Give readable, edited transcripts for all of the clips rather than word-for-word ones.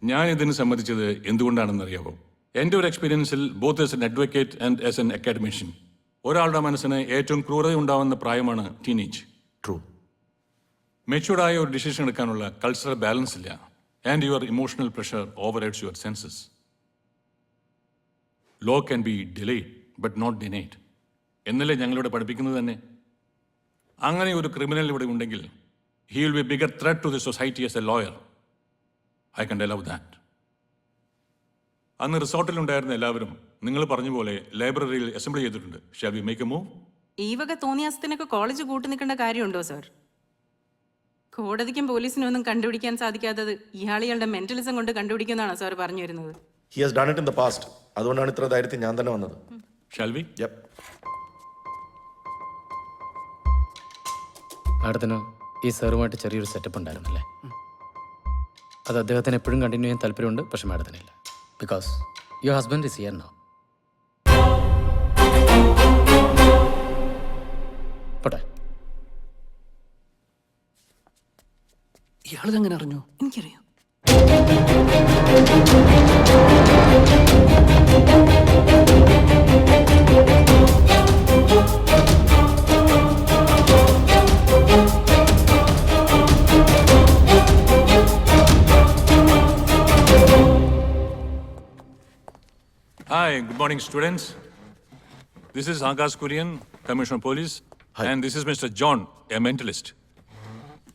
ഞാൻ ഇതിന് സമ്മതിച്ചത് എന്തുകൊണ്ടാണെന്നറിയാവോ? എൻ്റെ ഒരു എക്സ്പീരിയൻസിൽ both as an advocate and as an academician, ഒരാളുടെ മനസ്സിന് ഏറ്റവും ക്രൂരത ഉണ്ടാവുന്ന പ്രായമാണ് ടീനേജ്. ട്രൂ. മെച്യൂർഡായ ഒരു ഡിസിഷൻ എടുക്കാനുള്ള കൾച്ചറൽ ബാലൻസ് ഇല്ല. And your emotional pressure overrides your senses. Law can be delayed but not denied എന്നല്ലേ ഞങ്ങളിവിടെ പഠിപ്പിക്കുന്നത് തന്നെ. അങ്ങനെ ഒരു ക്രിമിനൽ ഇവിടെ ഉണ്ടെങ്കിൽ he will be bigger threat to the society as a lawyer. I can allow that. അന്ന് റിസോർട്ടിലുണ്ടായിരുന്ന എല്ലാവരും നിങ്ങൾ പറഞ്ഞ പോലെ ലൈബ്രറിയിൽ അസംബ്ലി ചെയ്തിട്ടുണ്ട്. Shall we make a move? ഈ വക തോന്നിയാസത്തിനൊക്കെ കോളേജ് കൂട്ടി നിൽക്കേണ്ട കാര്യമുണ്ടോ സാർ? കോടതിക്കും പോലീസിനും ഒന്നും കണ്ടുപിടിക്കാൻ സാധിക്കാത്തത് ഇയാളുടെ മെന്റലിസം കൊണ്ട് കണ്ടുപിടിക്കുമെന്നാണോ സാർ പറഞ്ഞു വരുന്നത്? He has done it in the past. അതുകൊണ്ടാണ് ഇത്ര ധൈര്യത്തിൽ ഞാൻ തന്നെ വന്നത്. Shall we? യെപ്. മാഡത്തിന് ഈ സാറുമായിട്ട് ചെറിയൊരു സെറ്റപ്പ് ഉണ്ടായിരുന്നല്ലേ? അത് അദ്ദേഹത്തിന് എപ്പോഴും കണ്ടിന്യൂ ചെയ്യാൻ താല്പര്യമുണ്ട്, പക്ഷെ മാഡത്തിനില്ല. Because your husband is here now. പോട്ടെ. ഇയാളിതെങ്ങനെ അറിഞ്ഞു? എനിക്കറിയാം. Hi, good morning, students. This is Akash Kurian, Commissioner of Police. Hi. And this is Mr. John, a mentalist.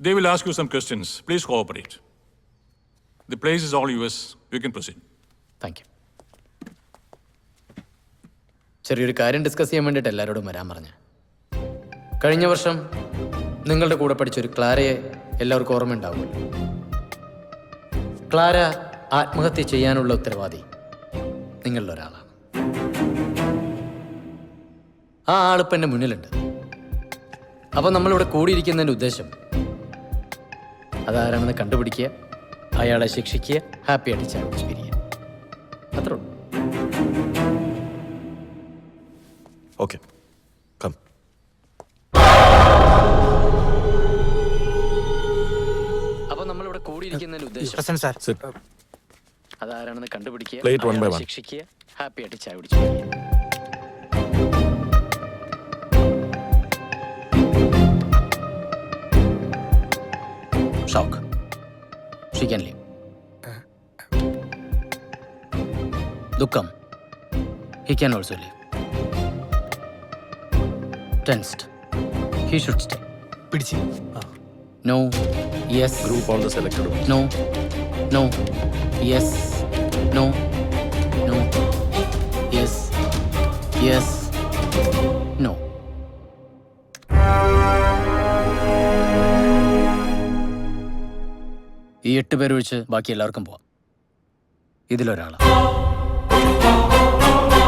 They will ask you some questions. Please cooperate. The place is all yours. You can proceed. Thank you. ചെറിയൊരു കാര്യം discuss ചെയ്യാൻ വേണ്ടിയിട്ട് എല്ലാവരോടും വരാൻ പറഞ്ഞ്. കഴിഞ്ഞ വർഷം നിങ്ങളുടെ കൂടെ പഠിച്ചൊരു ക്ലാരയെ എല്ലാവർക്കും ഓർമ്മയുണ്ടാവുമല്ലോ. ക്ലാര ആത്മഹത്യ ചെയ്യാനുള്ള ഉത്തരവാദി നിങ്ങളിൽ ഒരാളാണ്. ആ ആളിപ്പം എൻ്റെ മുന്നിലുണ്ട്. അപ്പം നമ്മളിവിടെ കൂടിയിരിക്കുന്നതിൻ്റെ ഉദ്ദേശം അതാരാണെന്ന് കണ്ടുപിടിക്കുക, അയാളെ ശിക്ഷിക്കുക, ഹാപ്പിയായിട്ട് ചാവിച്ച് പിരിയുക. അത്രേ ഉള്ളൂ. Okay, come. അപ്പം നമ്മളിവിടെ കൂടിയിരിക്കുന്നതിൻ്റെ ഉദ്ദേശം അതാരാണെന്ന് കണ്ടുപിടിക്കുക, Plate one by അയാളെ one. ശിക്ഷിക്കുക, ഹാപ്പിയായിട്ട് ചാവിച്ച് പിരിയുക. Shock. She can leave. Dukam. He can also leave. Tensed. He should stay. പിടിച്ച് No. Yes. Group all the selected ones. No. No. Yes. No. No. Yes. Yes. No. ഈ 8 പേര് ഒഴിച്ച് ബാക്കി എല്ലാവർക്കും പോവാം. ഇതിലൊരാളാണ്.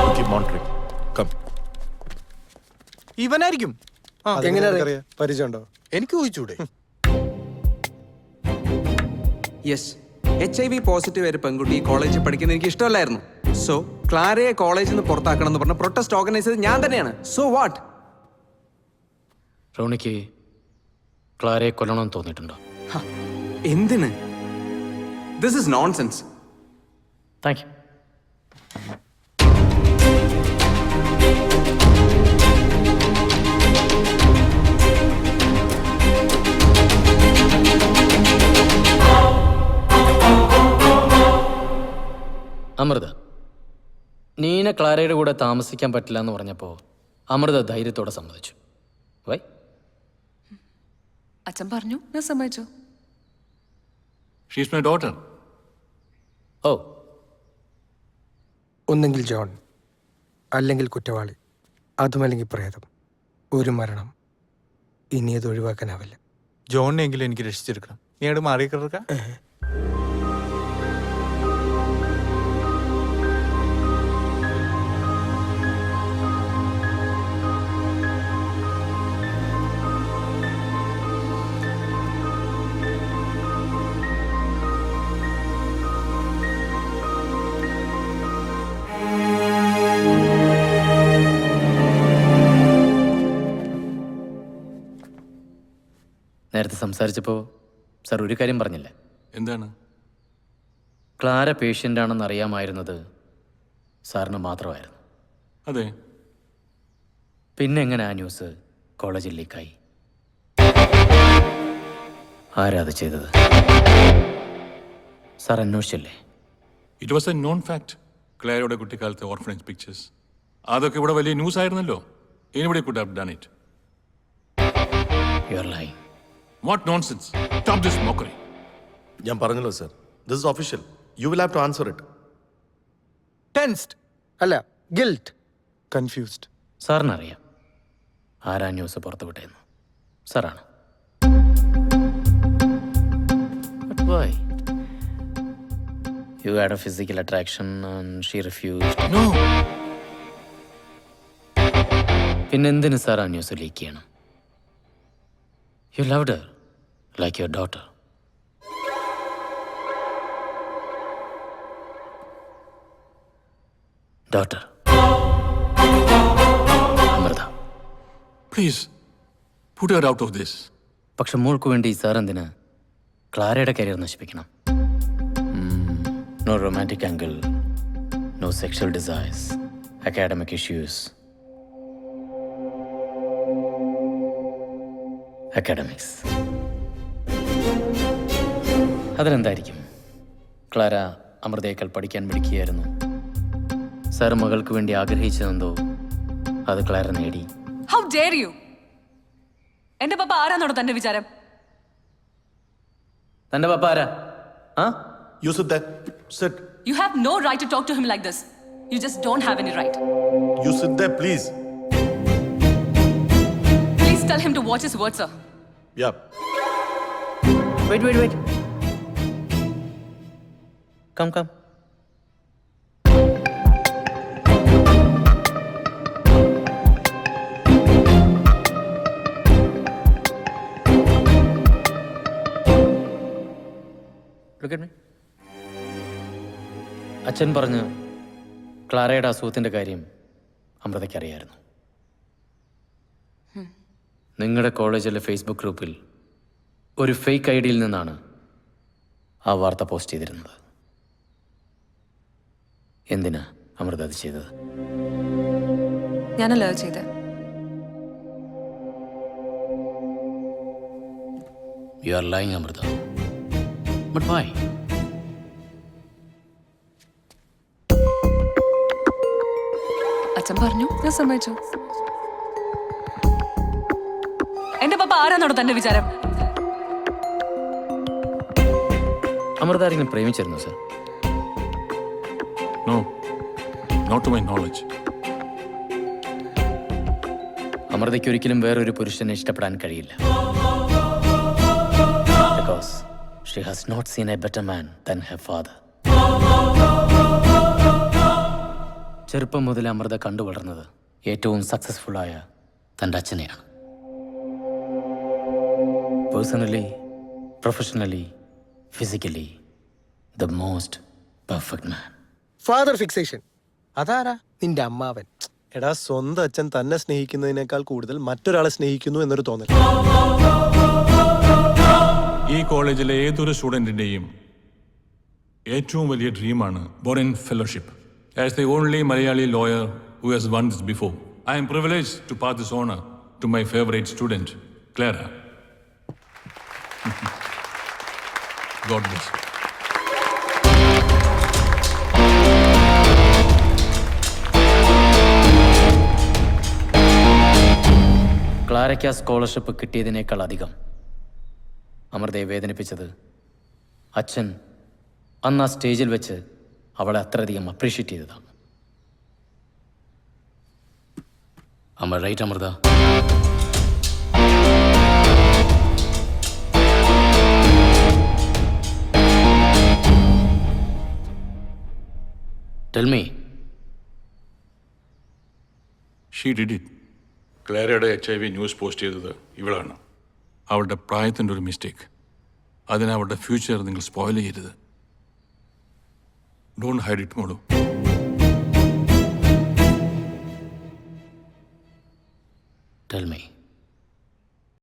We keep monitoring. Come. ഇവനായിരിക്കും. എങ്ങനെ പരിചയമുണ്ടോ? എനിക്ക് ഊഹിച്ചൂടെ? Yes, HIV positive ഒരു പെൺകുട്ടി ഈ കോളേജിൽ പഠിക്കുന്നത് എനിക്ക് ഇഷ്ടമല്ലായിരുന്നു. സോ ക്ലാരയെ കോളേജിൽ നിന്ന് പുറത്താക്കണം എന്ന് പറഞ്ഞ പ്രൊട്ടസ്റ്റ് ഓർഗനൈസ് ചെയ്തത് ഞാൻ തന്നെയാണ്. So what? റോണിക്ക് ക്ലാരയെ കൊല്ലണമെന്ന് തോന്നിയിട്ടുണ്ടോ? എന്തിന്? This is nonsense. Thank you. Amrita, Neena ക്ലാരയുടെ കൂടെ താമസിക്കാൻ പറ്റില്ല എന്ന് പറഞ്ഞപ്പോൾ അമൃത ധൈര്യത്തോടെ സമ്മതിച്ചു. വൈ? അച്ഛൻ പറഞ്ഞു, ഞാൻ സമ്മതിച്ചു. She is my daughter. ഓ, ഒന്നെങ്കിൽ ജോൺ, അല്ലെങ്കിൽ കുറ്റവാളി, അതുമല്ലെങ്കിൽ പ്രേതം. ഒരു മരണം ഇനി അത് ഒഴിവാക്കാനാവില്ല. ജോണിനെങ്കിലും എനിക്ക് രക്ഷിച്ചെടുക്കണം. നീ അവിടെ മാറിക്കിടക്ക. നേരത്തെ സംസാരിച്ചപ്പോൾ സാർ ഒരു കാര്യം പറഞ്ഞില്ല. എന്താണ്? ക്ലാര പേഷ്യൻ്റ് ആണെന്ന് അറിയാമായിരുന്നത് സാറിന് മാത്രമായിരുന്നു. അതെ. പിന്നെ എങ്ങനെ ആ ന്യൂസ് കോളേജിൽ ലീക്കായി? ആരാ അത് ചെയ്തത്? സാർ അന്വേഷിച്ചില്ലേ? It was a known fact. ക്ലാരയുടെ കുട്ടിക്കാലത്തെ ഓർഫനേജ് പിക്ചേഴ്സ് അതൊക്കെ ഇവിടെ വലിയ ന്യൂസ് ആയിരുന്നല്ലോ. Anybody could have done it. You are lying. What nonsense. Stop this mockery. ഞാൻ പറഞ്ഞല്ലോ sir, this is official. You will have to answer it. Tensed, അല്ല guilt. Confused. സാറിനറിയാം ആരാ ന്യൂസ് പുറത്തു വിട്ടേന്ന്. സാറാണ്. But why? You had a physical attraction and she refused. No. പിന്നെന്തിന് sir ആ news leak ചെയ്യണം? You loved her like your daughter. Daughter. Amrita. Please put her out of this. പക്ഷെ മോൾക്ക് വേണ്ടി സാർ എന്തിന് ക്ലാരയുടെ കരിയർ നശിപ്പിക്കണം? No romantic angle, no sexual desires, academic issues. Academics അതിനെന്തായിരിക്കും? ക്ലാര അമൃതയേക്കാൾ പഠിക്കാൻ പഠിക്കുകയായിരുന്നു. സാർ മകൾക്ക് വേണ്ടി ആഗ്രഹിച്ചതെന്തോ അത് ക്ലാര നേടി. How dare you! എന്റെ പപ്പ ആരാന്നോടോ തന്റെ വിചാരം? തന്റെ പപ്പ ആരാ? ആ you sit there. Sit. You have no right to talk to him like this. You just don't have any right. You sit there, please. Please tell him to watch his words, sir. Yeah. wait. Come. Look at me. അച്ഛൻ പറഞ്ഞ് ക്ലാരയുടെ അസുഖത്തിൻ്റെ കാര്യം അമൃതയ്ക്ക് അറിയായിരുന്നു. നിങ്ങളുടെ കോളേജിലെ Facebook ഗ്രൂപ്പിൽ ഒരു fake I ഡിയിൽ നിന്നാണ് ആ വാർത്ത പോസ്റ്റ് ചെയ്തിരുന്നത്. എന്തിനാ അമൃത അത് ചെയ്തത്? ഞാനല്ല ചെയ്തേ. You are lying Amrita. But why? അച്ഛൻ പറഞ്ഞു, ഞാൻ സമ്മതിച്ചു. എന്റെ പപ്പ ആരാന്നോടോ തന്റെ വിചാരം? അമൃത ആരെങ്കിലും പ്രേമിച്ചിരുന്നു sir? No, not to my knowledge. അമൃതയ്ക്ക് ഒരിക്കലും വേറൊരു പുരുഷനെ ഇഷ്ടപ്പെടാൻ കഴിയില്ല. Because she has not seen a better man than her father. ചെറുപ്പം മുതൽ അമൃത കണ്ടു വളർന്നത് ഏറ്റവും സക്സസ്ഫുള്ളായ തൻ്റെ അച്ഛനെയാണ്. Personally, professionally, physically the most perfect man. Father fixation. അതാരാ? നിന്റെ അമ്മാവൻ. എടാ, സ്വന്തം അച്ഛൻ തന്നെ സ്നേഹിക്കുന്നതിനേക്കാൾ കൂടുതൽ മറ്റൊരാളെ സ്നേഹിക്കുന്നു എന്നൊരു തോന്നൽ. ഈ കോളേജിലെ ഏതൊരു സ്റ്റുഡൻറ്റിൻ്റെയും ഏറ്റവും വലിയ ഡ്രീമാണ് Boren fellowship. As the only Malayali lawyer who has won this before, I am privileged to pass this honour to my favourite student Clara. God bless. ക്ലാരയ്ക്ക് ആ സ്കോളർഷിപ്പ് കിട്ടിയതിനേക്കാൾ അധികം അമൃതയെ വേദനിപ്പിച്ചത് അച്ഛൻ അന്ന് ആ സ്റ്റേജിൽ വെച്ച് അവളെ അത്രയധികം അപ്രീഷിയേറ്റ് ചെയ്തതാണ്. Am I right, Amrita? Tell me. She did it. ക്ലാരയുടെ HIV ന്യൂസ് പോസ്റ്റ് ചെയ്തത് ഇവളാണ്. അവളുടെ പ്രായത്തിൻ്റെ ഒരു മിസ്റ്റേക്ക്. അതിന് അവളുടെ ഫ്യൂച്ചർ നിങ്ങൾ സ്പോയിൽ ചെയ്യരുത്. ഡോണ്ട് ഹൈഡ് ഇറ്റ് മോളു. Tell me.